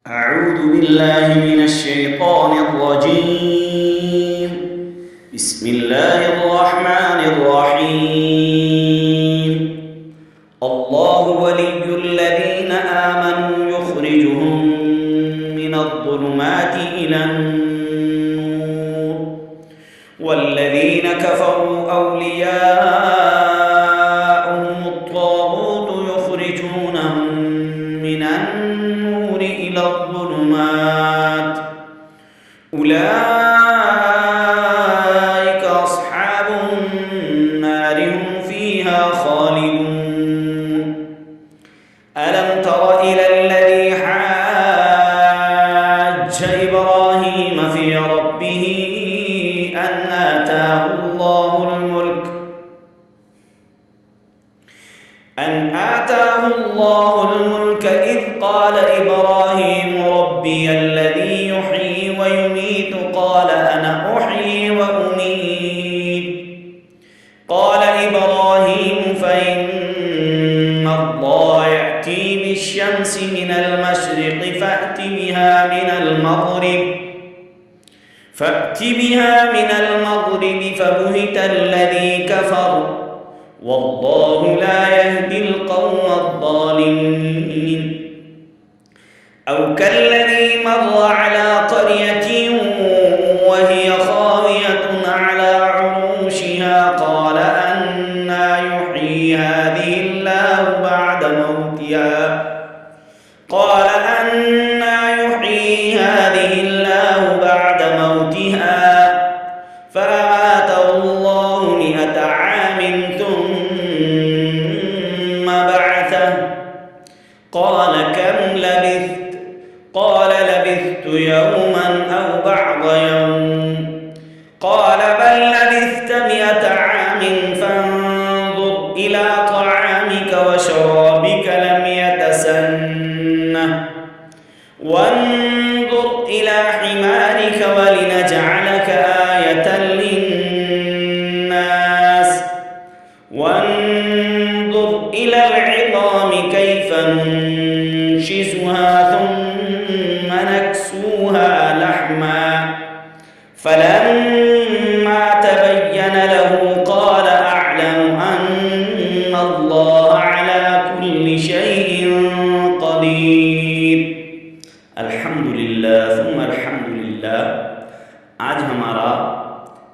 أعوذ بالله من الشيطان الرجيم. بسم الله الرحمن الرحيم. الله ولي الذين آمنوا يخرجهم من الظلمات إلى النور، والذين كفروا أولياءهم الطاغوت يخرجونهم من النور إلى الظلمات، أولئك أصحاب النار هم فيها خالدون. ألم تر إلى الذي حاج إبراهيم في ربه أن آتاه الله الملك إذ قال إبراهيم ربي الذي يحيي ويميت قال أنا أحيي وأميت. قال إبراهيم فإن الله يأتي بالشمس من المشرق فأت بها من المغرب فبهت الذي كفر والله لا يهدي القوم الظالمين. أو كالذي مر على قرية وهي خاوية على عروشها قال أنى يحيي هذه الله بعد موتها فأماته الله 100 عام ثم بعثه قال كم لبثت؟ قال لبثت يوما أو بعض يوم. قال بل لبثت 100 عام فانظر إلى طعامك وشرابك لم يتسنه وانظر إلى حمارك ولنجعلك آية للناس وانظر إلى العظام كيف ننشزها ثم نكسوها لحما فلما تبين له قال أعلم أن الله على كل شيء قدير. अल्हम्दुलिल्लाह सुम्मा अल्हम्दुलिल्लाह। आज हमारा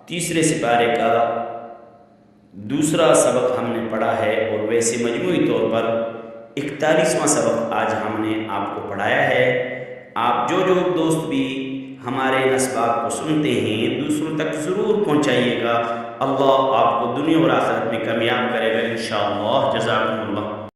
तीसरे सिपारे का दूसरा सबक हमने पढ़ा है और वैसे मजमूई तौर पर 41वां सबक आज हमने आपको पढ़ाया है। आप जो दोस्त भी हमारे नस्बात को सुनते हैं दूसरों तक ज़रूर पहुँचाइएगा। अल्लाह आपको दुनिया और आखिरत में कामयाब करेगा इंशाअल्लाह। जज़ाकुमुल्लाह।